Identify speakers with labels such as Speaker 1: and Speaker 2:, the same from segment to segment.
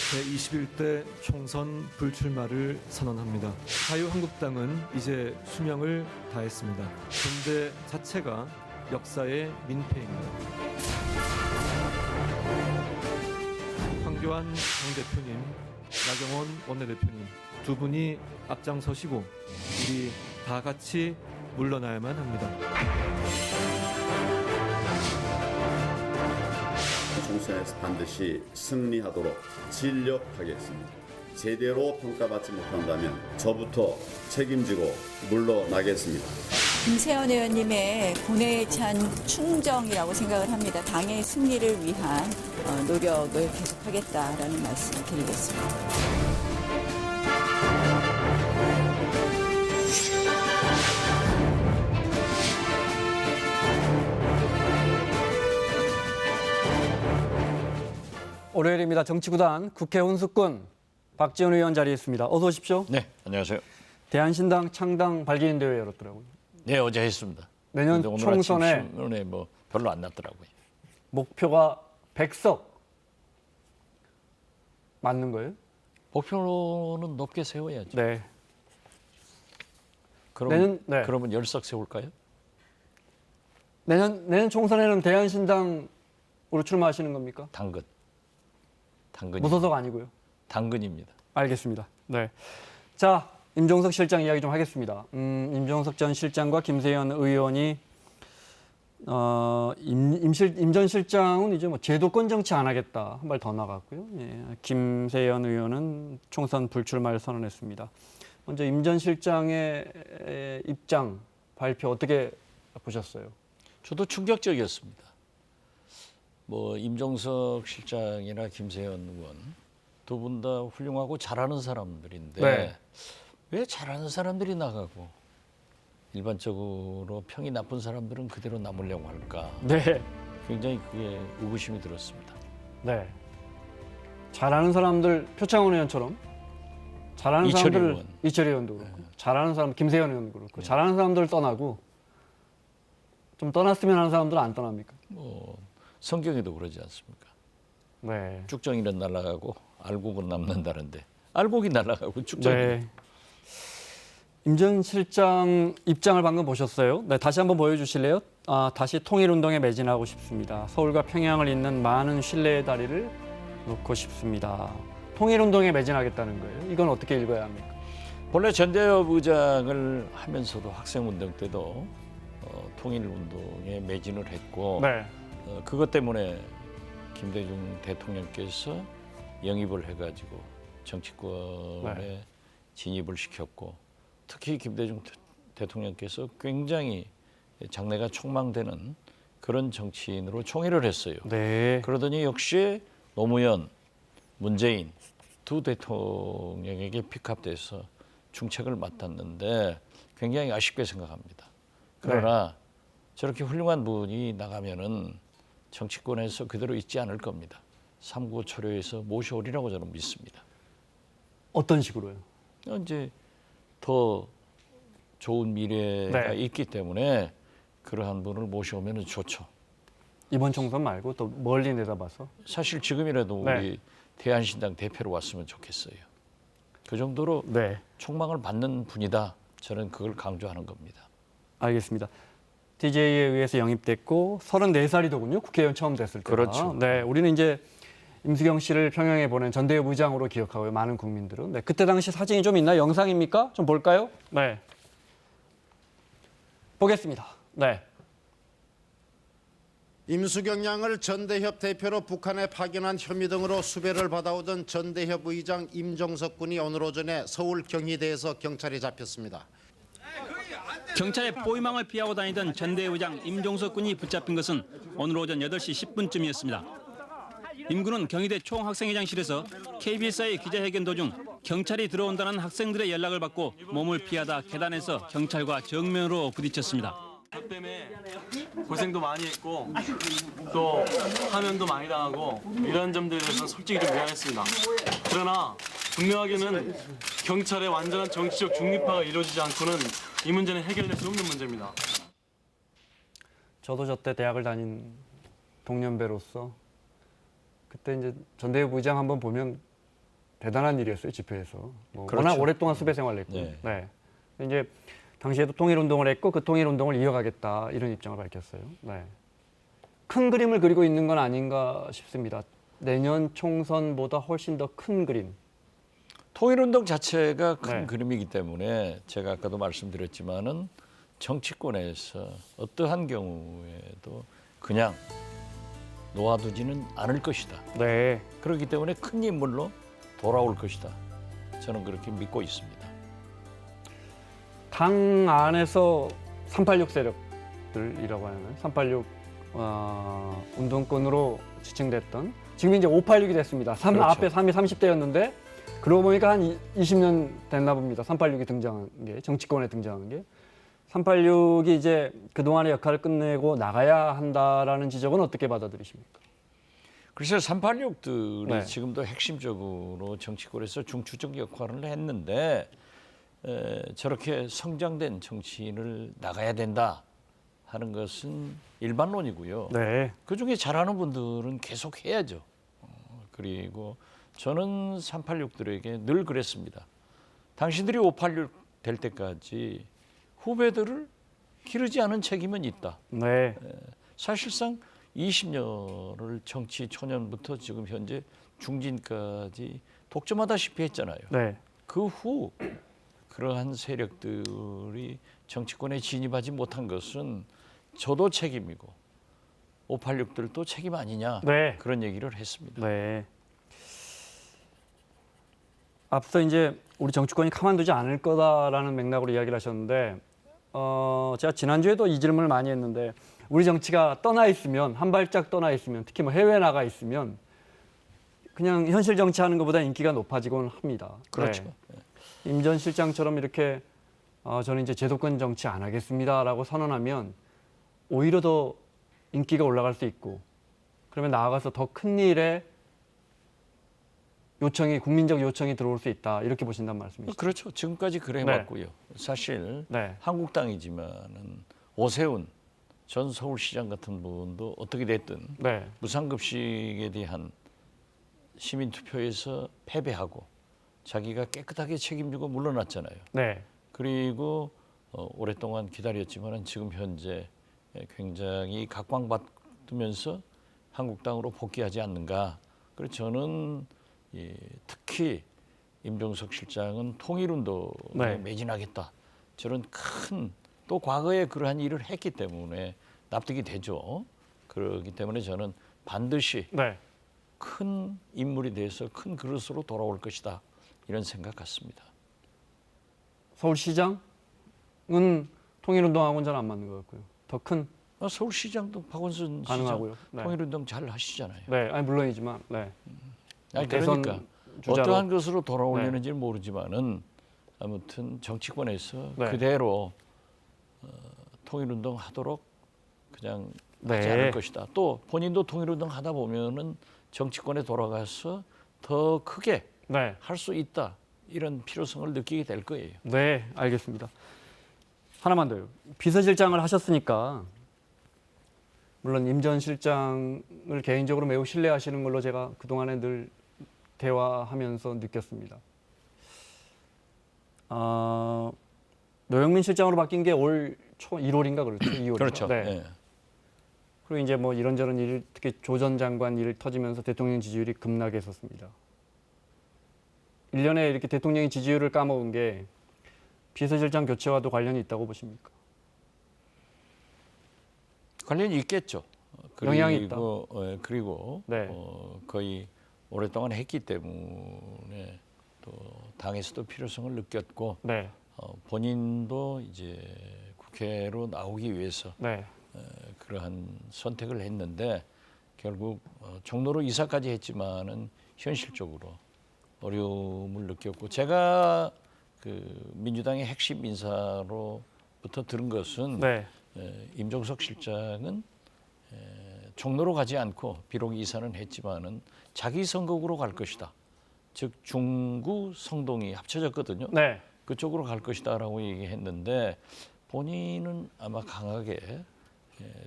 Speaker 1: 제21대 총선 불출마를 선언합니다. 자유한국당은 이제 수명을 다했습니다. 존재 자체가 역사의 민폐입니다. 황교안 당대표님, 나경원 원내대표님 두 분이 앞장서시고 우리 다 같이 물러나야만 합니다.
Speaker 2: 총선에서 반드시 승리하도록 진력하겠습니다. 제대로 평가받지 못한다면 저부터 책임지고 물러나겠습니다.
Speaker 3: 김세현 의원님의 고뇌에 찬 충정이라고 생각을 합니다. 당의 승리를 위한 노력을 계속하겠다라는 말씀을 드리겠습니다.
Speaker 4: 월요일입니다. 정치구단 국회 혼수꾼 박지원 의원 자리에 있습니다. 어서 오십시오.
Speaker 5: 네, 안녕하세요.
Speaker 4: 대한신당 창당 발기인 대회 열었더라고요.
Speaker 5: 네, 어제 했습니다.
Speaker 4: 내년
Speaker 5: 오늘
Speaker 4: 총선에
Speaker 5: 아침 신문에 뭐 별로 안 났더라고요.
Speaker 4: 목표가 100석 맞는 거예요?
Speaker 5: 목표는 높게 세워야죠.
Speaker 4: 네.
Speaker 5: 그러면
Speaker 4: 네.
Speaker 5: 그러면 10석 세울까요?
Speaker 4: 내년 총선에는 대한신당으로 출마하시는 겁니까?
Speaker 5: 당근.
Speaker 4: 무소속 아니고요.
Speaker 5: 당근입니다.
Speaker 4: 알겠습니다. 네. 자, 임종석 실장 이야기 좀 하겠습니다. 임종석 전 실장과 김세현 의원이 임 전 실장은 이제 뭐 제도권 정치 안 하겠다 한 발 더 나갔고요. 예, 김세현 의원은 총선 불출마를 선언했습니다. 먼저 임 전 실장의 입장 발표 어떻게 보셨어요?
Speaker 5: 저도 충격적이었습니다. 뭐 임종석 실장이나 김세현 의원 두 분 다 훌륭하고 잘하는 사람들인데
Speaker 4: 네.
Speaker 5: 왜 잘하는 사람들이 나가고 일반적으로 평이 나쁜 사람들은 그대로 남으려고 할까?
Speaker 4: 네.
Speaker 5: 굉장히 그게 의구심이 들었습니다.
Speaker 4: 네. 잘하는 사람들 표창원 의원처럼 잘하는
Speaker 5: 이철희
Speaker 4: 사람들
Speaker 5: 의원.
Speaker 4: 이철희 의원도 그렇고 잘하는 사람 김세현 의원도 그렇고 잘하는 사람들 떠나고 좀 떠났으면 하는 사람들은 안 떠납니까?
Speaker 5: 뭐 성경에도 그러지 않습니까?
Speaker 4: 네.
Speaker 5: 쭉정이는 날아가고 알곡은 남는다는데 알곡이 날아가고 쭉정이.
Speaker 4: 네. 임 전 실장 입장을 방금 보셨어요? 네, 다시 한번 보여주실래요? 다시 통일운동에 매진하고 싶습니다. 서울과 평양을 잇는 많은 신뢰의 다리를 놓고 싶습니다. 통일운동에 매진하겠다는 거예요. 이건 어떻게 읽어야 합니까?
Speaker 5: 본래 전대협 의장을 하면서도 학생운동 때도 통일운동에 매진을 했고
Speaker 4: 네.
Speaker 5: 그것 때문에 김대중 대통령께서 영입을 해가지고 정치권에
Speaker 4: 네.
Speaker 5: 진입을 시켰고 특히 김대중 대통령께서 굉장히 장래가 촉망되는 그런 정치인으로 총애를 했어요.
Speaker 4: 네.
Speaker 5: 그러더니 역시 노무현, 문재인 두 대통령에게 픽업돼서 중책을 맡았는데 굉장히 아쉽게 생각합니다. 그러나 저렇게 훌륭한 분이 나가면은 정치권에서 그대로 있지 않을 겁니다. 삼고 초려해서 모셔오리라고 저는 믿습니다.
Speaker 4: 어떤 식으로요?
Speaker 5: 이제 더 좋은 미래가
Speaker 4: 네.
Speaker 5: 있기 때문에 그러한 분을 모셔오면 좋죠.
Speaker 4: 이번 총선 말고 또 멀리 내다봐서.
Speaker 5: 사실 지금이라도
Speaker 4: 네.
Speaker 5: 우리 대한신당 대표로 왔으면 좋겠어요. 그 정도로
Speaker 4: 네.
Speaker 5: 촉망을 받는 분이다. 저는 그걸 강조하는 겁니다.
Speaker 4: 알겠습니다. DJ에 의해서 영입됐고 34살이더군요. 국회의원 처음 됐을 때가.
Speaker 5: 그렇죠.
Speaker 4: 네, 우리는 이제 임수경 씨를 평양에 보낸 전대협 의장으로 기억하고요. 많은 국민들은. 네, 그때 당시 사진이 좀 있나요? 영상입니까? 좀 볼까요? 네. 보겠습니다. 네.
Speaker 6: 임수경 양을 전대협 대표로 북한에 파견한 혐의 등으로 수배를 받아오던 전대협 의장 임종석 군이 오늘 오전에 서울 경희대에서 경찰에 잡혔습니다.
Speaker 7: 경찰의 포위망을 피하고 다니던 전대 의장 임종석 군이 붙잡힌 것은 오늘 오전 8시 10분쯤이었습니다. 임 군은 경희대 총학생회장실에서 KBS와의 기자회견 도중 경찰이 들어온다는 학생들의 연락을 받고 몸을 피하다 계단에서 경찰과 정면으로 부딪혔습니다.
Speaker 8: 저 때문에 고생도 많이 했고 또 하면도 많이 당하고 이런 점들에 대해서는 솔직히 좀 미안했습니다. 그러나 분명하게는 경찰의 완전한 정치적 중립화가 이루어지지 않고는 이 문제는 해결될 수 없는 문제입니다.
Speaker 4: 저도 저 때 대학을 다닌 동년배로서 그때 이제 전대협 의장 한번 보면 대단한 일이었어요, 집회에서. 뭐
Speaker 5: 그렇죠.
Speaker 4: 워낙 오랫동안 수배 생활을 했고.
Speaker 5: 네.
Speaker 4: 네. 이제 당시에도 통일운동을 했고 그 통일운동을 이어가겠다 이런 입장을 밝혔어요. 네. 큰 그림을 그리고 있는 건 아닌가 싶습니다. 내년 총선보다 훨씬 더 큰 그림.
Speaker 5: 통일운동 자체가 큰
Speaker 4: 네.
Speaker 5: 그림이기 때문에 제가 아까도 말씀드렸지만은 정치권에서 어떠한 경우에도 그냥 놓아두지는 않을 것이다.
Speaker 4: 네.
Speaker 5: 그렇기 때문에 큰 인물로 돌아올 것이다. 저는 그렇게 믿고 있습니다.
Speaker 4: 당 안에서 386 세력들이라고 하는 386 운동권으로 지칭됐던 지금 이제 586이 됐습니다.
Speaker 5: 그렇죠.
Speaker 4: 앞에 3이 30대였는데 그러고 보니까 한 20년 됐나 봅니다. 386이 등장한 게 정치권에 등장한 게 386이 이제 그동안의 역할을 끝내고 나가야 한다라는 지적은 어떻게 받아들이십니까?
Speaker 5: 글쎄요, 386들이
Speaker 4: 네.
Speaker 5: 지금도 핵심적으로 정치권에서 중추적 역할을 했는데 저렇게 성장된 정치인을 나가야 된다 하는 것은 일반론이고요.
Speaker 4: 네.
Speaker 5: 그중에 잘하는 분들은 계속 해야죠. 그리고 저는 386들에게 늘 그랬습니다. 당신들이 586 될 때까지 후배들을 기르지 않은 책임은 있다.
Speaker 4: 네.
Speaker 5: 사실상 20년을 정치 초년부터 지금 현재 중진까지 독점하다시피 했잖아요.
Speaker 4: 네.
Speaker 5: 그 후 그러한 세력들이 정치권에 진입하지 못한 것은 저도 책임이고 586들도 책임 아니냐
Speaker 4: 네.
Speaker 5: 그런 얘기를 했습니다.
Speaker 4: 네. 앞서 이제 우리 정치권이 가만두지 않을 거다라는 맥락으로 이야기를 하셨는데 제가 지난주에도 이 질문을 많이 했는데 우리 정치가 떠나 있으면 한 발짝 떠나 있으면 특히 뭐 해외 나가 있으면 그냥 현실 정치하는 것보다 인기가 높아지곤 합니다.
Speaker 5: 그렇죠.
Speaker 4: 네. 임 전 실장처럼 이렇게 저는 이제 제도권 정치 안 하겠습니다라고 선언하면 오히려 더 인기가 올라갈 수 있고 그러면 나아가서 더 큰 일에 국민적 요청이 들어올 수 있다 이렇게 보신단 말씀이시죠?
Speaker 5: 그렇죠. 지금까지 그래
Speaker 4: 네.
Speaker 5: 왔고요. 사실
Speaker 4: 네.
Speaker 5: 한국당이지만은 오세훈 전 서울시장 같은 분도 어떻게 됐든
Speaker 4: 네.
Speaker 5: 무상급식에 대한 시민투표에서 패배하고 자기가 깨끗하게 책임지고 물러났잖아요.
Speaker 4: 네.
Speaker 5: 그리고 오랫동안 기다렸지만은 지금 현재 굉장히 각광받으면서 한국당으로 복귀하지 않는가. 그래서 저는 특히 임종석 실장은 통일운동에
Speaker 4: 네.
Speaker 5: 매진하겠다. 저런 큰 또 과거에 그러한 일을 했기 때문에 납득이 되죠. 그렇기 때문에 저는 반드시
Speaker 4: 네.
Speaker 5: 큰 인물이 돼서 큰 그릇으로 돌아올 것이다. 이런 생각 같습니다.
Speaker 4: 서울시장은 통일운동하고는 전 안 맞는 것 같고요. 더 큰
Speaker 5: 서울시장도 박원순 시장
Speaker 4: 가능하고요. 네.
Speaker 5: 통일운동 잘 하시잖아요.
Speaker 4: 네. 아니 물론이지만 네.
Speaker 5: 아니,
Speaker 4: 대선
Speaker 5: 그러니까
Speaker 4: 주자로.
Speaker 5: 어떠한 것으로 돌아올리는지는 모르지만은 아무튼 정치권에서
Speaker 4: 네.
Speaker 5: 그대로 통일운동 하도록 그냥 하지
Speaker 4: 네.
Speaker 5: 않을 것이다. 또 본인도 통일운동 하다 보면은 정치권에 돌아가서 더 크게
Speaker 4: 네.
Speaker 5: 할 수 있다. 이런 필요성을 느끼게 될 거예요.
Speaker 4: 네, 알겠습니다. 하나만 더요. 비서실장을 하셨으니까 물론 임 전 실장을 개인적으로 매우 신뢰하시는 걸로 제가 그동안에 늘 대화하면서 느꼈습니다. 노영민 실장으로 바뀐 게 올 초 1월인가 그렇죠? 2월인가?
Speaker 5: 그렇죠.
Speaker 4: 네.
Speaker 5: 예.
Speaker 4: 그리고 이제 뭐 이런저런 일, 특히 조 전 장관 일 터지면서 대통령 지지율이 급락했었습니다. 1년에 이렇게 대통령의 지지율을 까먹은 게 비서실장 교체와도 관련이 있다고 보십니까?
Speaker 5: 관련이 있겠죠.
Speaker 4: 영향이 있다.
Speaker 5: 그리고
Speaker 4: 네.
Speaker 5: 거의 오랫동안 했기 때문에 또 당에서도 필요성을 느꼈고
Speaker 4: 네,
Speaker 5: 본인도 이제 국회로 나오기 위해서
Speaker 4: 네,
Speaker 5: 그러한 선택을 했는데 결국 종로로 이사까지 했지만은 현실적으로 어려움을 느꼈고 제가 그 민주당의 핵심 인사로부터 들은 것은
Speaker 4: 네,
Speaker 5: 임종석 실장은 종로로 가지 않고 비록 이사는 했지만은 자기 선거구로 갈 것이다. 즉 중구 성동이 합쳐졌거든요.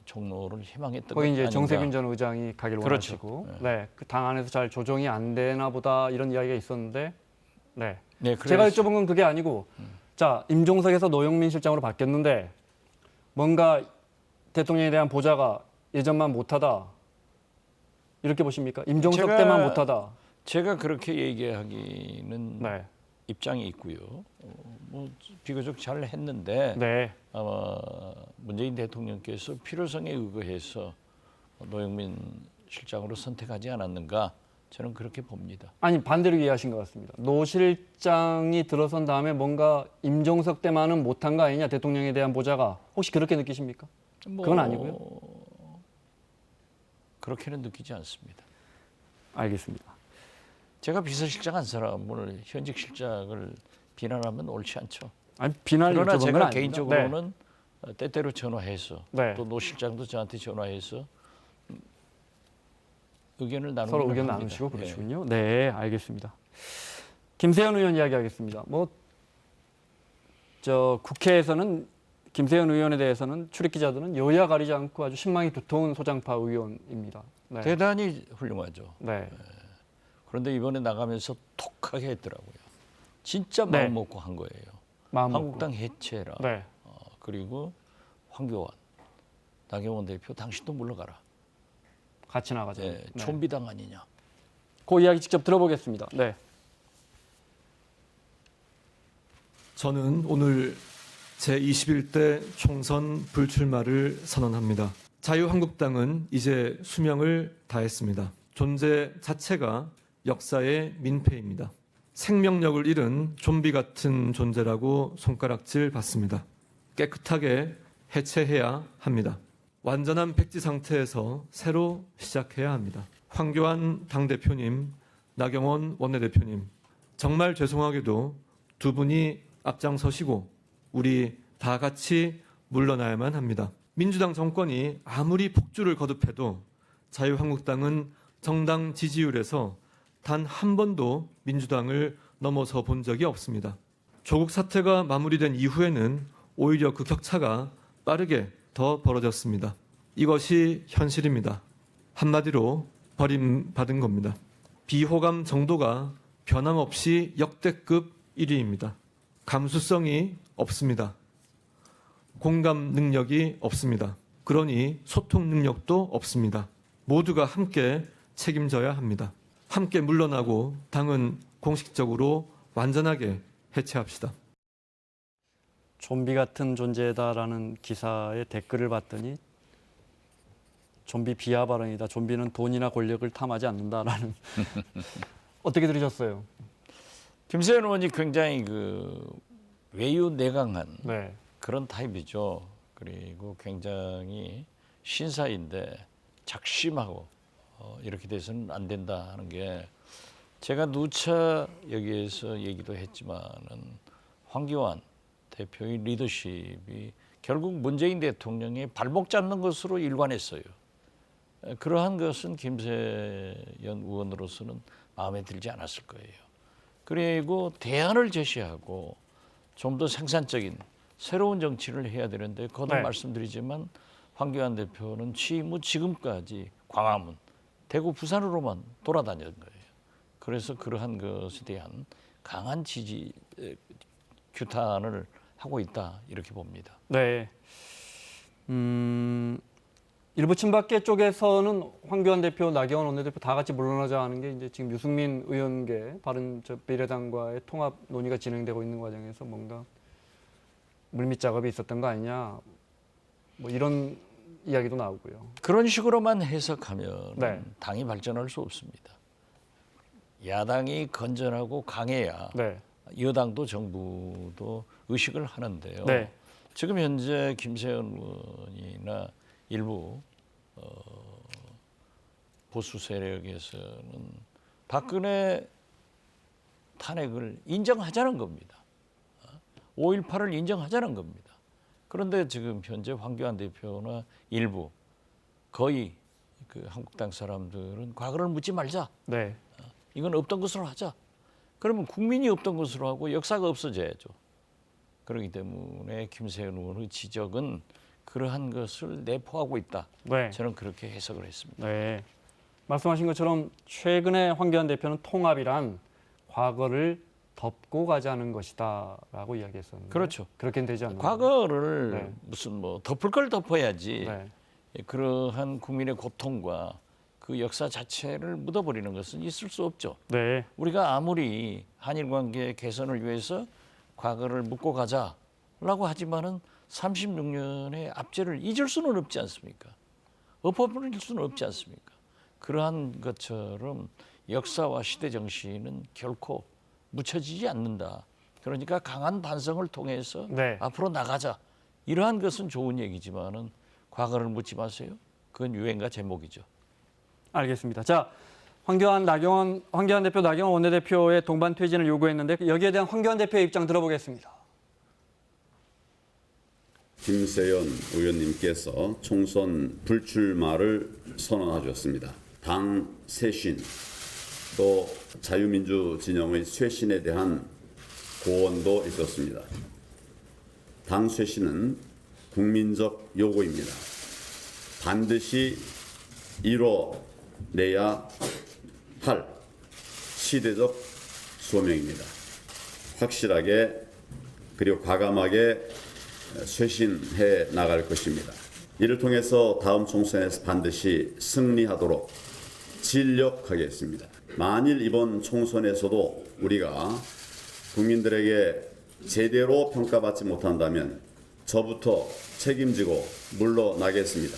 Speaker 5: 종로를 희망했던
Speaker 4: 거기
Speaker 5: 것
Speaker 4: 이제
Speaker 5: 아닌가.
Speaker 4: 정세균 전 의장이 가길
Speaker 5: 그렇죠.
Speaker 4: 원하시고, 네, 그 당 안에서 잘 조정이 안 되나 보다 이런 이야기가 있었는데, 네,
Speaker 5: 네,
Speaker 4: 제가
Speaker 5: 그래서-
Speaker 4: 여쭤본 건 그게 아니고, 자, 임종석에서 노영민 실장으로 바뀌었는데 뭔가 대통령에 대한 보좌가 예전만 못하다 이렇게 보십니까? 임종석
Speaker 5: 제가-
Speaker 4: 때만 못하다.
Speaker 5: 제가 그렇게 얘기하기는
Speaker 4: 네,
Speaker 5: 입장이 있고요. 뭐 비교적 잘 했는데
Speaker 4: 네,
Speaker 5: 아마 문재인 대통령께서 필요성에 의거해서 노영민 실장으로 선택하지 않았는가 저는 그렇게 봅니다.
Speaker 4: 아니 반대로 이해하신 것 같습니다. 노 실장이 들어선 다음에 뭔가 임종석 때만은 못한 거 아니냐 대통령에 대한 보좌가 혹시 그렇게 느끼십니까?
Speaker 5: 뭐
Speaker 4: 그건 아니고요.
Speaker 5: 그렇게는 느끼지 않습니다.
Speaker 4: 알겠습니다.
Speaker 5: 제가 비서실장 한 사람을 현직 실장을 비난하면 옳지 않죠.
Speaker 4: 아니 비난을
Speaker 5: 그러나
Speaker 4: 여쭤본 건
Speaker 5: 제가
Speaker 4: 아닙니다.
Speaker 5: 개인적으로는 때때로 전화해서
Speaker 4: 네.
Speaker 5: 또 노 실장도 저한테 전화해서 의견을 나누고
Speaker 4: 서로 의견 나누시고 그러시군요. 네, 알겠습니다. 김세현 의원 이야기하겠습니다. 뭐 저 국회에서는 김세현 의원에 대해서는 출입 기자들은 여야 가리지 않고 아주 신망이 두터운 소장파 의원입니다. 네.
Speaker 5: 대단히 훌륭하죠.
Speaker 4: 네.
Speaker 5: 그런데 이번에 나가면서 톡하게 했더라고요. 진짜
Speaker 4: 네.
Speaker 5: 마음 먹고 한 거예요.
Speaker 4: 마음 먹고.
Speaker 5: 한국당 해체라.
Speaker 4: 네.
Speaker 5: 그리고 황교안, 나경원 대표 당신도 물러가라.
Speaker 4: 같이 나가자.
Speaker 5: 네, 좀비당 아니냐.
Speaker 4: 그 이야기 직접 들어보겠습니다. 네.
Speaker 1: 저는 오늘 제21대 총선 불출마를 선언합니다. 자유한국당은 이제 수명을 다했습니다. 존재 자체가 역사의 민폐입니다. 생명력을 잃은 좀비 같은 존재라고 손가락질 받습니다. 깨끗하게 해체해야 합니다. 완전한 백지 상태에서 새로 시작해야 합니다. 황교안 당대표님, 나경원 원내대표님, 정말 죄송하게도 두 분이 앞장서시고 우리 다 같이 물러나야만 합니다. 민주당 정권이 아무리 폭주를 거듭해도 자유한국당은 정당 지지율에서 단 한 번도 민주당을 넘어서 본 적이 없습니다. 조국 사태가 마무리된 이후에는 오히려 그 격차가 빠르게 더 벌어졌습니다. 이것이 현실입니다. 한마디로 버림받은 겁니다. 비호감 정도가 변함없이 역대급 1위입니다. 감수성이 없습니다. 공감 능력이 없습니다. 그러니 소통 능력도 없습니다. 모두가 함께 책임져야 합니다. 함께 물러나고 당은 공식적으로 완전하게 해체합시다.
Speaker 4: 좀비 같은 존재다라는 기사의 댓글을 봤더니 좀비 비하 발언이다. 좀비는 돈이나 권력을 탐하지 않는다라는 어떻게 들으셨어요?
Speaker 5: 김세현 의원이 굉장히 그 외유내강한
Speaker 4: 네.
Speaker 5: 그런 타입이죠. 그리고 굉장히 신사인데 작심하고 이렇게 돼서는 안 된다 하는 게 제가 누차 여기에서 얘기도 했지만은 황교안 대표의 리더십이 결국 문재인 대통령의 발목 잡는 것으로 일관했어요. 그러한 것은 김세현 의원으로서는 마음에 들지 않았을 거예요. 그리고 대안을 제시하고 좀 더 생산적인 새로운 정치를 해야 되는데 거듭
Speaker 4: 네.
Speaker 5: 말씀드리지만 황교안 대표는 취임 후 지금까지 광화문, 대구, 부산으로만 돌아다녔던 거예요. 그래서 그러한 것에 대한 강한 지지 규탄을 하고 있다 이렇게 봅니다.
Speaker 4: 네. 일부 친박계 쪽에서는 황교안 대표, 나경원 원내대표 다 같이 물러나자 하는 게 이제 지금 유승민 의원계 바른미래당과의 통합 논의가 진행되고 있는 과정에서 뭔가 물밑 작업이 있었던 거 아니냐, 뭐 이런 이야기도 나오고요.
Speaker 5: 그런 식으로만 해석하면
Speaker 4: 네.
Speaker 5: 당이 발전할 수 없습니다. 야당이 건전하고 강해야
Speaker 4: 네.
Speaker 5: 여당도 정부도 의식을 하는데요.
Speaker 4: 네.
Speaker 5: 지금 현재 김세현 의원이나 일부 보수 세력에서는 박근혜 탄핵을 인정하자는 겁니다. 5.18을 인정하자는 겁니다. 그런데 지금 현재 황교안 대표나 일부 거의 그 한국당 사람들은 과거를 묻지 말자.
Speaker 4: 네.
Speaker 5: 이건 없던 것으로 하자. 그러면 국민이 없던 것으로 하고 역사가 없어져야죠. 그렇기 때문에 김세현 의원의 지적은 그러한 것을 내포하고 있다.
Speaker 4: 네.
Speaker 5: 저는 그렇게 해석을 했습니다.
Speaker 4: 네. 말씀하신 것처럼 최근에 황교안 대표는 통합이란 과거를 덮고 가자는 것이다라고 이야기했었는데
Speaker 5: 그렇죠.
Speaker 4: 그렇게는 되지 않나요?
Speaker 5: 과거를
Speaker 4: 네.
Speaker 5: 무슨 뭐 덮을 걸 덮어야지.
Speaker 4: 네.
Speaker 5: 그러한 국민의 고통과 그 역사 자체를 묻어버리는 것은 있을 수 없죠.
Speaker 4: 네.
Speaker 5: 우리가 아무리 한일 관계 개선을 위해서 과거를 묻고 가자라고 하지만은 36년의 압제를 잊을 수는 없지 않습니까? 엎어버릴 수는 없지 않습니까? 그러한 것처럼 역사와 시대 정신은 결코 묻혀지지 않는다. 그러니까 강한 반성을 통해서
Speaker 4: 네.
Speaker 5: 앞으로 나가자. 이러한 것은 좋은 얘기지만은 과거를 묻지 마세요. 그건 유행가 제목이죠.
Speaker 4: 알겠습니다. 자, 황교안 대표, 나경원 원내대표의 동반 퇴진을 요구했는데 여기에 대한 황교안 대표의 입장 들어보겠습니다.
Speaker 2: 김세연 의원님께서 총선 불출마를 선언하셨습니다. 당 쇄신 또 자유민주 진영의 쇄신에 대한 고언도 있었습니다. 당 쇄신은 국민적 요구입니다. 반드시 이뤄내야 할 시대적 소명입니다. 확실하게 그리고 과감하게 쇄신해 나갈 것입니다. 이를 통해서 다음 총선에서 반드시 승리하도록 진력하겠습니다. 만일 이번 총선에서도 우리가 국민들에게 제대로 평가받지 못한다면 저부터 책임지고 물러나겠습니다.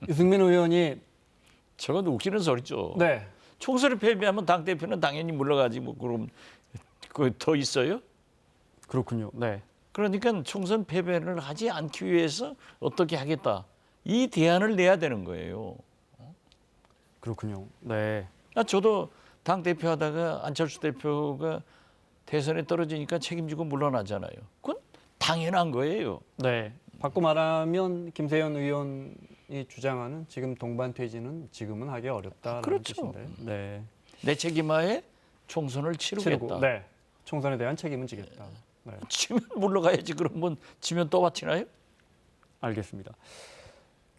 Speaker 4: 유승민 의원이
Speaker 5: 저건 웃기는 소리죠.
Speaker 4: 네.
Speaker 5: 총선에 패배하면 당 대표는 당연히 물러가지 뭐 그럼 그 더 있어요?
Speaker 4: 그렇군요. 네.
Speaker 5: 그러니까 총선 패배를 하지 않기 위해서 어떻게 하겠다. 이 대안을 내야 되는 거예요.
Speaker 4: 그렇군요. 네.
Speaker 5: 저도 당 대표 하다가 안철수 대표가 대선에 떨어지니까 책임지고 물러나잖아요. 그건 당연한 거예요.
Speaker 4: 네. 바꿔 말하면 김세연 의원이 주장하는 지금 동반 퇴진은 지금은 하기 어렵다라는
Speaker 5: 그렇죠.
Speaker 4: 뜻인데. 네.
Speaker 5: 내 책임하에 총선을 치르겠다.
Speaker 4: 네. 총선에 대한 책임은 지겠다. 네.
Speaker 5: 지면 물러가야지. 그러면 지면 또 버티나요?
Speaker 4: 알겠습니다.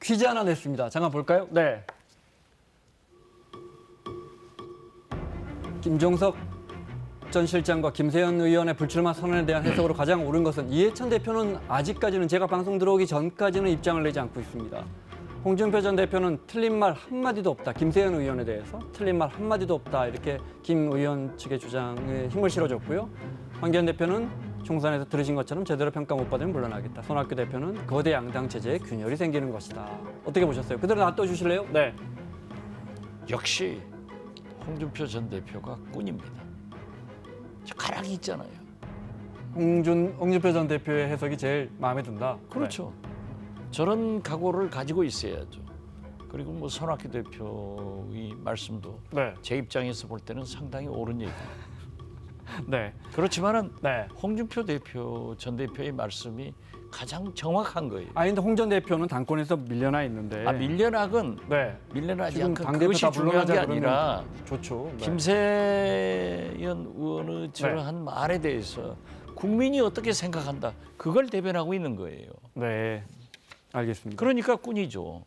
Speaker 4: 퀴즈 하나 냈습니다. 잠깐 볼까요? 네. 김종석 전 실장과 김세연 의원의 불출마 선언에 대한 해석으로 가장 옳은 것은 이해찬 대표는 아직까지는 제가 방송 들어오기 전까지는 입장을 내지 않고 있습니다. 홍준표 전 대표는 틀린 말 한마디도 없다. 김세연 의원에 대해서 틀린 말 한마디도 없다. 이렇게 김 의원 측의 주장에 힘을 실어줬고요. 황교안 대표는 총선에서 들으신 것처럼 제대로 평가 못 받으면 물러나겠다. 손학규 대표는 거대 양당 체제에 균열이 생기는 것이다. 어떻게 보셨어요? 그대로 놔둬주실래요? 네.
Speaker 5: 역시 홍준표 전 대표가 꾼입니다. 저 가락이 있잖아요.
Speaker 4: 홍준표 전 대표의 해석이 제일 마음에 든다.
Speaker 5: 그렇죠. 저런 각오를 가지고 있어야죠. 그리고 뭐 손학규 대표의 말씀도
Speaker 4: 네.
Speaker 5: 제 입장에서 볼 때는 상당히 옳은 얘기입니다.
Speaker 4: 네.
Speaker 5: 그렇지만은
Speaker 4: 네.
Speaker 5: 홍준표 대표 전 대표의 말씀이 가장 정확한 거예요.
Speaker 4: 아니 근데 홍 전 대표는 당권에서 밀려나 있는데.
Speaker 5: 밀려나건
Speaker 4: 네.
Speaker 5: 밀려나지
Speaker 4: 지금
Speaker 5: 않고
Speaker 4: 당대표
Speaker 5: 그것이
Speaker 4: 다
Speaker 5: 중요한 게
Speaker 4: 물러나자
Speaker 5: 아니라
Speaker 4: 좋죠. 네.
Speaker 5: 김세연 의원의 저러한 말에 대해서 국민이 어떻게 생각한다. 그걸 대변하고 있는 거예요.
Speaker 4: 네. 알겠습니다.
Speaker 5: 그러니까 꾼이죠.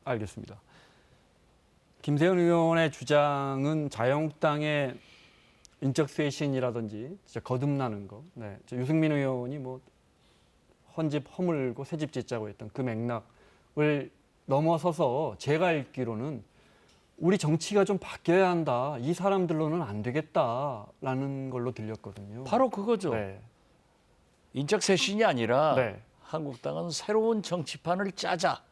Speaker 4: 알겠습니다. 김세연 의원의 주장은 자유한국당의 인적 쇄신이라든지 진짜 거듭나는 거. 네. 유승민 의원이 뭐 헌집 허물고 새집 짓자고 했던 그 맥락을 넘어서서 제가 읽기로는 우리 정치가 좀 바뀌어야 한다. 이 사람들로는 안 되겠다라는 걸로 들렸거든요.
Speaker 5: 바로 그거죠.
Speaker 4: 네.
Speaker 5: 인적 쇄신이 아니라
Speaker 4: 네.
Speaker 5: 한국당은 새로운 정치판을 짜자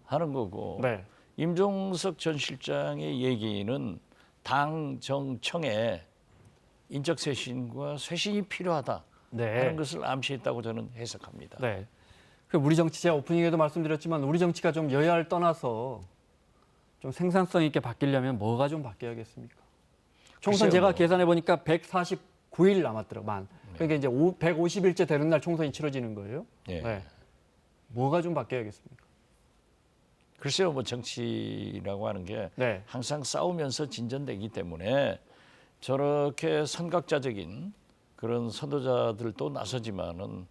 Speaker 5: 하는 거고
Speaker 4: 네.
Speaker 5: 임종석 전 실장의 얘기는 당 정청에 인적 쇄신과 쇄신이 필요하다
Speaker 4: 네.
Speaker 5: 하는 것을 암시했다고 저는 해석합니다.
Speaker 4: 네. 그 우리 정치 제가 오프닝에도 말씀드렸지만 우리 정치가 좀 여야를 떠나서 좀 생산성 있게 바뀌려면 뭐가 좀 바뀌어야겠습니까? 총선
Speaker 5: 글쎄요.
Speaker 4: 제가 계산해 보니까 149일 남았더라고요. 그러니까 이제 150일째 되는 날 총선이 치러지는 거예요.
Speaker 5: 예.
Speaker 4: 네. 뭐가 좀 바뀌어야겠습니까?
Speaker 5: 글쎄요, 뭐 정치라고 하는 게
Speaker 4: 네.
Speaker 5: 항상 싸우면서 진전되기 때문에 저렇게 선각자적인 그런 선도자들도 나서지만은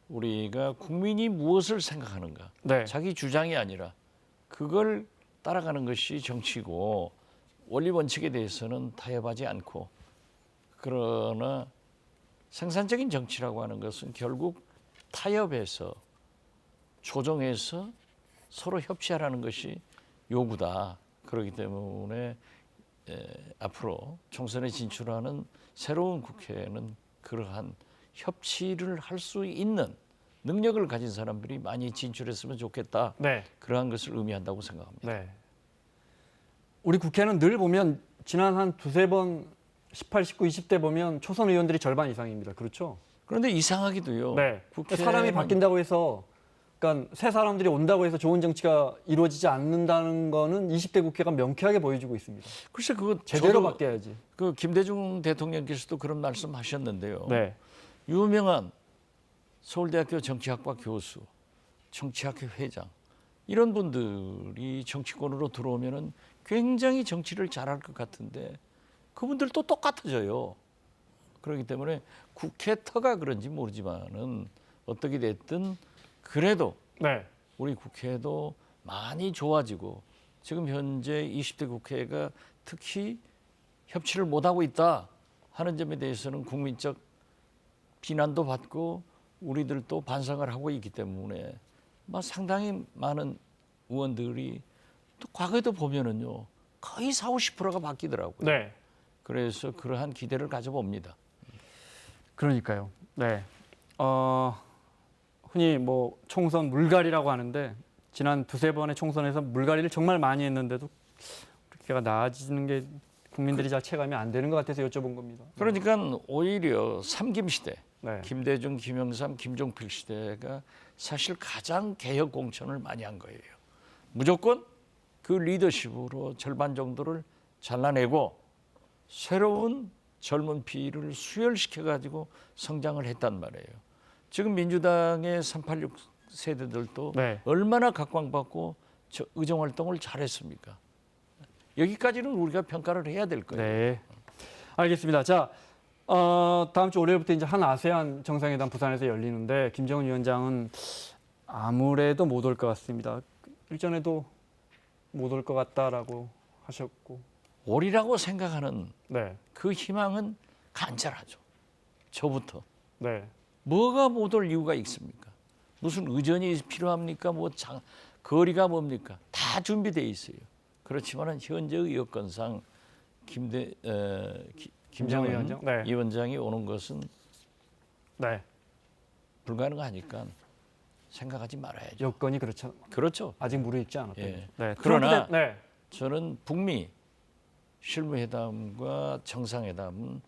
Speaker 5: 우리가 국민이 무엇을 생각하는가,
Speaker 4: 네.
Speaker 5: 자기 주장이 아니라 그걸 따라가는 것이 정치고 원리 원칙에 대해서는 타협하지 않고, 그러나 생산적인 정치라고 하는 것은 결국 타협해서 조정해서 서로 협치하라는 것이 요구다. 그렇기 때문에 앞으로 총선에 진출하는 새로운 국회는 그러한 협치를 할 수 있는 능력을 가진 사람들이 많이 진출했으면 좋겠다.
Speaker 4: 네.
Speaker 5: 그러한 것을 의미한다고 생각합니다.
Speaker 4: 네. 우리 국회는 늘 보면 지난 한 두세 번 18, 19, 20대 보면 초선 의원들이 절반 이상입니다. 그렇죠?
Speaker 5: 그런데 이상하기도요.
Speaker 4: 네.
Speaker 5: 국회는
Speaker 4: 사람이 바뀐다고 해서, 그러니까 새 사람들이 온다고 해서 좋은 정치가 이루어지지 않는다는 거는 20대 국회가 명쾌하게 보여주고 있습니다.
Speaker 5: 글쎄 그거
Speaker 4: 제대로
Speaker 5: 저도
Speaker 4: 바뀌어야지.
Speaker 5: 그 김대중 대통령께서도 그런 말씀하셨는데요.
Speaker 4: 네.
Speaker 5: 유명한 서울대학교 정치학과 교수, 정치학회 회장 이런 분들이 정치권으로 들어오면은 굉장히 정치를 잘할 것 같은데 그분들도 똑같아져요. 그렇기 때문에 국회 터가 그런지 모르지만은 어떻게 됐든 그래도
Speaker 4: 네.
Speaker 5: 우리 국회도 많이 좋아지고 지금 현재 20대 국회가 특히 협치를 못하고 있다 하는 점에 대해서는 국민적 비난도 받고 우리들도 반성을 하고 있기 때문에 상당히 많은 의원들이 또 과거에도 보면은요 거의 40~50%가 바뀌더라고요.
Speaker 4: 네.
Speaker 5: 그래서 그러한 기대를 가져봅니다.
Speaker 4: 그러니까요. 네. 흔히 뭐 총선 물갈이라고 하는데 지난 두세 번의 총선에서 물갈이를 정말 많이 했는데도 국회가 나아지는 게 국민들이 잘 체감이 안 되는 것 같아서 여쭤본 겁니다.
Speaker 5: 그러니까 오히려 삼김 시대,
Speaker 4: 네.
Speaker 5: 김대중, 김영삼, 김종필 시대가 사실 가장 개혁 공천을 많이 한 거예요. 무조건 그 리더십으로 절반 정도를 잘라내고 새로운 젊은 피를 수혈시켜 가지고 성장을 했단 말이에요. 지금 민주당의 386 세대들도
Speaker 4: 네.
Speaker 5: 얼마나 각광받고 의정 활동을 잘했습니까? 여기까지는 우리가 평가를 해야 될 거예요.
Speaker 4: 네. 알겠습니다. 자, 다음 주 월요일부터 이제 한 아세안 정상회담 부산에서 열리는데 김정은 위원장은 아무래도 못 올 것 같습니다. 일전에도 못 올 것 같다라고 하셨고.
Speaker 5: 오리라고 생각하는
Speaker 4: 네.
Speaker 5: 그 희망은 간절하죠. 저부터.
Speaker 4: 네.
Speaker 5: 뭐가 못 올 이유가 있습니까? 무슨 의전이 필요합니까? 거리가 뭡니까? 다 준비되어 있어요. 그렇지만은 현재의 여건상 김정은
Speaker 4: 위원장? 네.
Speaker 5: 위원장이 오는 것은
Speaker 4: 네.
Speaker 5: 불가능하니까 생각하지 말아야죠.
Speaker 4: 여건이 그렇죠.
Speaker 5: 그렇죠.
Speaker 4: 아직 무르익지 않았다.
Speaker 5: 예.
Speaker 4: 네.
Speaker 5: 그러나
Speaker 4: 네.
Speaker 5: 저는 북미 실무회담과 정상회담은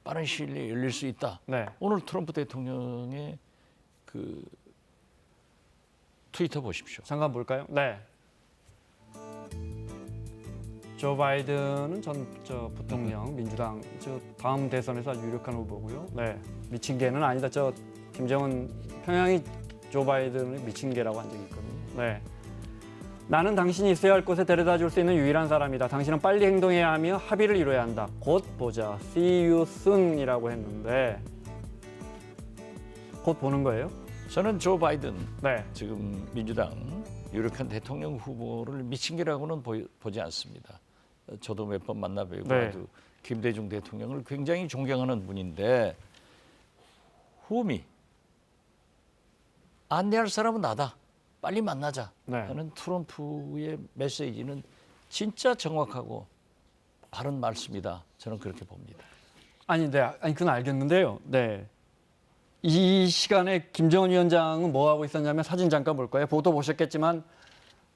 Speaker 5: 빠른 시일 내에 열릴 수 있다.
Speaker 4: 네.
Speaker 5: 오늘 트럼프 대통령의 그 트위터 보십시오.
Speaker 4: 잠깐 볼까요? 네. 조 바이든은 전 부통령 민주당 다음 대선에서 아주 유력한 후보고요. 네. 미친 개는 아니다. 김정은 평양이 조 바이든을 미친 개라고 한 적이 있거든요. 네. 나는 당신이 있어야 할 곳에 데려다 줄 수 있는 유일한 사람이다. 당신은 빨리 행동해야 하며 합의를 이뤄야 한다. 곧 보자. See you soon이라고 했는데 곧 보는 거예요?
Speaker 5: 저는 조 바이든
Speaker 4: 네.
Speaker 5: 지금 민주당 유력한 대통령 후보를 미친 개라고는 보지 않습니다. 저도 몇 번 만나뵈고
Speaker 4: 네.
Speaker 5: 아주 김대중 대통령을 굉장히 존경하는 분인데 후미 안내할 사람은 나다. 빨리 만나자
Speaker 4: 네.
Speaker 5: 하는 트럼프의 메시지는 진짜 정확하고 바른 말씀이다. 저는 그렇게 봅니다.
Speaker 4: 아니 그건 알겠는데요. 네. 이 시간에 김정은 위원장은 뭐 하고 있었냐면 사진 잠깐 볼 거예요. 보도 보셨겠지만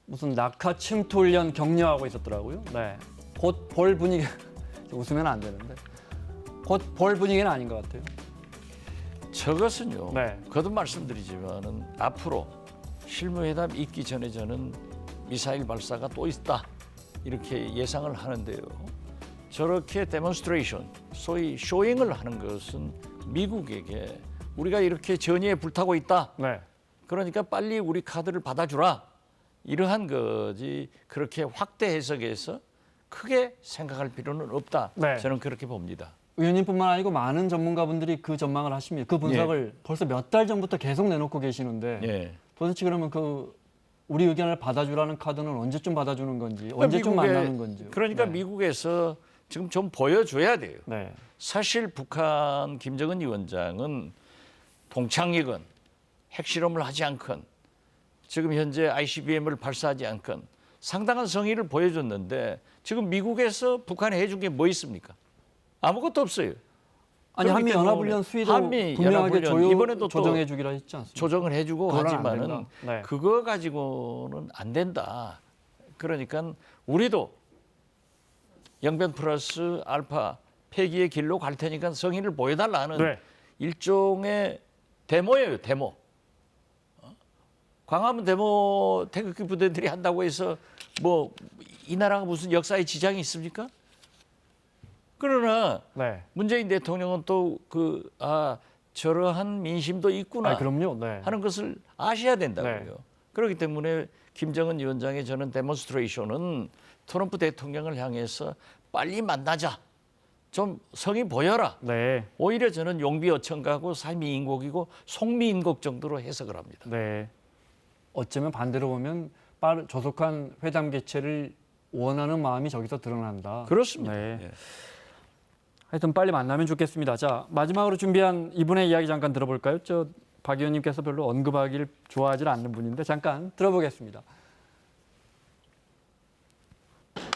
Speaker 4: 무슨 낙하 침투 훈련 격려하고 있었더라고요. 네. 곧 볼 분위기 웃으면 안 되는데 곧 볼 분위기는 아닌 것 같아요.
Speaker 5: 저것은요.
Speaker 4: 네.
Speaker 5: 거듭 말씀드리지만은 앞으로 실무회담 있기 전에 저는 미사일 발사가 또 있다 이렇게 예상을 하는데요. 저렇게 데몬스트레이션, 소위 쇼잉을 하는 것은 미국에게 우리가 이렇게 전의에 불타고 있다.
Speaker 4: 네.
Speaker 5: 그러니까 빨리 우리 카드를 받아주라. 이러한 거지 그렇게 확대 해석해서 크게 생각할 필요는 없다.
Speaker 4: 네.
Speaker 5: 저는 그렇게 봅니다.
Speaker 4: 의원님뿐만 아니고 많은 전문가분들이 그 전망을 하십니다. 그 분석을
Speaker 5: 예.
Speaker 4: 벌써 몇 달 전부터 계속 내놓고 계시는데
Speaker 5: 예.
Speaker 4: 도대체 그러면 그 우리 의견을 받아주라는 카드는 언제쯤 받아주는 건지, 언제쯤 만나는 건지.
Speaker 5: 그러니까
Speaker 4: 네.
Speaker 5: 미국에서 지금 좀 보여줘야 돼요.
Speaker 4: 네.
Speaker 5: 사실 북한 김정은 위원장은 동창이건 핵실험을 하지 않건 지금 현재 ICBM을 발사하지 않건 상당한 성의를 보여줬는데 지금 미국에서 북한에 해준 게 뭐 있습니까? 아무것도 없어요.
Speaker 4: 아니
Speaker 5: 그렇기
Speaker 4: 한미
Speaker 5: 때문에
Speaker 4: 연합훈련 수위도
Speaker 5: 한미
Speaker 4: 분명하게
Speaker 5: 연합훈련 이번에도 또
Speaker 4: 조정해 주기로 했지 않습니까?
Speaker 5: 조정을 해주고
Speaker 4: 그건 안
Speaker 5: 하지만은
Speaker 4: 된다. 네.
Speaker 5: 그거 가지고는 안 된다. 그러니까 우리도 영변 플러스 알파 폐기의 길로 갈 테니까 성의를 보여달라는
Speaker 4: 네.
Speaker 5: 일종의 데모예요. 데모. 광화문 데모 태극기 부대들이 한다고 해서 뭐 이 나라가 무슨 역사에 지장이 있습니까? 그러나
Speaker 4: 네.
Speaker 5: 문재인 대통령은 또 저러한 민심도 있구나
Speaker 4: 아, 그럼요. 네.
Speaker 5: 하는 것을 아셔야 된다고요.
Speaker 4: 네.
Speaker 5: 그렇기 때문에 김정은 위원장의 저는 데몬스트레이션은 트럼프 대통령을 향해서 빨리 만나자. 좀 성의 보여라.
Speaker 4: 네.
Speaker 5: 오히려 저는 용비어천가고 삼위인곡이고 속미인곡 정도로 해석을 합니다.
Speaker 4: 네. 어쩌면 반대로 보면 조속한 회담 개최를 원하는 마음이 저기서 드러난다.
Speaker 5: 그렇습니다.
Speaker 4: 네.
Speaker 5: 예.
Speaker 4: 하여튼 빨리 만나면 좋겠습니다. 자, 마지막으로 준비한 이분의 이야기 잠깐 들어볼까요? 박 의원님께서 별로 언급하기를 좋아하지 않는 분인데 잠깐 들어보겠습니다.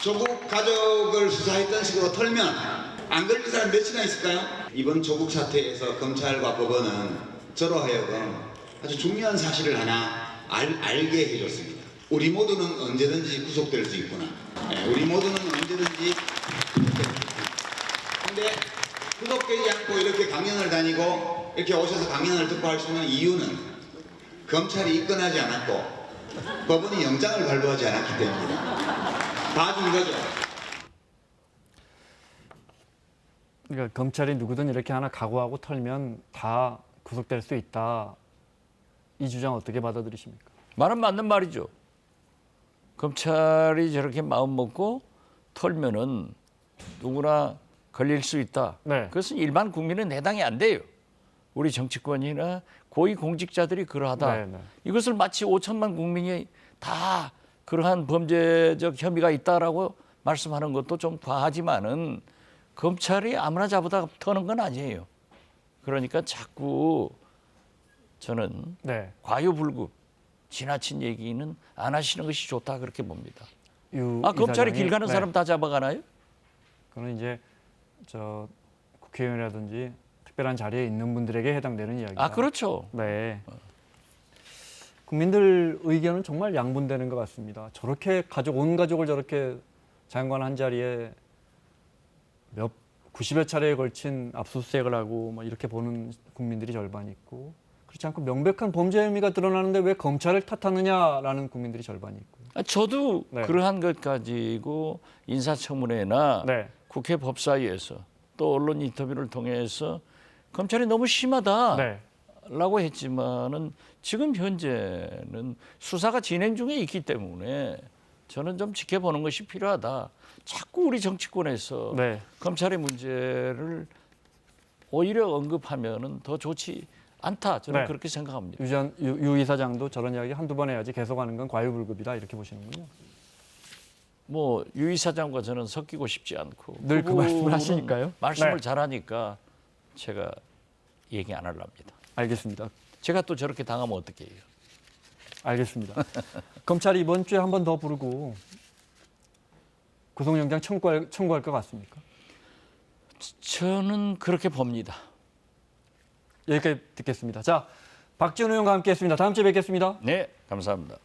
Speaker 9: 조국 가족을 수사했던 식으로 털면 안 걸릴 사람 몇이나 있을까요? 이번 조국 사태에서 검찰과 법원은 저로 하여금 아주 중요한 사실을 하나 알게 해줬습니다. 우리 모두는 언제든지 구속될 수 있구나. 우리 모두는 언제든지 구속될 수 있구나. 근데 구속되지 않고 이렇게 강연을 다니고 이렇게 오셔서 강연을 듣고 할 수 있는 이유는 검찰이 입건하지 않았고 법원이 영장을 발부하지 않았기 때문입니다. 다 준 거죠.
Speaker 4: 그러니까 검찰이 누구든 이렇게 하나 각오하고 털면 다 구속될 수 있다. 이 주장 어떻게 받아들이십니까?
Speaker 5: 말은 맞는 말이죠. 검찰이 저렇게 마음 먹고 털면은 누구나 걸릴 수 있다.
Speaker 4: 네.
Speaker 5: 그것은 일반 국민은 해당이 안 돼요. 우리 정치권이나 고위 공직자들이 그러하다.
Speaker 4: 네, 네.
Speaker 5: 이것을 마치 5천만 국민이 다 그러한 범죄적 혐의가 있다라고 말씀하는 것도 좀 과하지만은 검찰이 아무나 잡아다 터는 건 아니에요. 그러니까 자꾸 저는
Speaker 4: 네.
Speaker 5: 과유불급, 지나친 얘기는 안 하시는 것이 좋다 그렇게 봅니다.
Speaker 4: 유
Speaker 5: 검찰이
Speaker 4: 이사장이-
Speaker 5: 길 가는
Speaker 4: 네.
Speaker 5: 사람 다 잡아가나요?
Speaker 4: 그거는 이제 국회의원이라든지 특별한 자리에 있는 분들에게 해당되는 이야기다.
Speaker 5: 그렇죠.
Speaker 4: 네. 국민들 의견은 정말 양분되는 것 같습니다. 저렇게 온 가족을 저렇게 장관 한 자리에 90여 차례에 걸친 압수수색을 하고 뭐 이렇게 보는 국민들이 절반 있고 그렇지 않고 명백한 범죄 혐의가 드러나는데 왜 검찰을 탓하느냐라는 국민들이 절반이 있고요.
Speaker 5: 저도
Speaker 4: 네.
Speaker 5: 그러한 것 가지고 인사청문회나
Speaker 4: 네.
Speaker 5: 국회 법사위에서 또 언론 인터뷰를 통해서 검찰이 너무 심하다라고
Speaker 4: 네.
Speaker 5: 했지만은 지금 현재는 수사가 진행 중에 있기 때문에 저는 좀 지켜보는 것이 필요하다. 자꾸 우리 정치권에서
Speaker 4: 네.
Speaker 5: 검찰의 문제를 오히려 언급하면은 더 좋지 않다. 저는
Speaker 4: 네.
Speaker 5: 그렇게 생각합니다.
Speaker 4: 유 이사장도 저런 이야기 한두 번 해야지 계속하는 건 과유불급이다 이렇게 보시는군요.
Speaker 5: 뭐 유 이사장과 저는 섞이고 싶지 않고
Speaker 4: 늘 그 말씀을
Speaker 5: 그분은
Speaker 4: 하시니까요.
Speaker 5: 말씀을
Speaker 4: 네.
Speaker 5: 잘하니까 제가 얘기 안 하려합니다.
Speaker 4: 알겠습니다.
Speaker 5: 제가 또 저렇게 당하면 어떻게 해요?
Speaker 4: 알겠습니다. 검찰이 이번 주에 한 번 더 부르고 구속영장 청구할 것 같습니까?
Speaker 5: 저는 그렇게 봅니다.
Speaker 4: 여기까지 듣겠습니다. 자, 박지원 의원과 함께했습니다. 다음 주에 뵙겠습니다.
Speaker 5: 네, 감사합니다.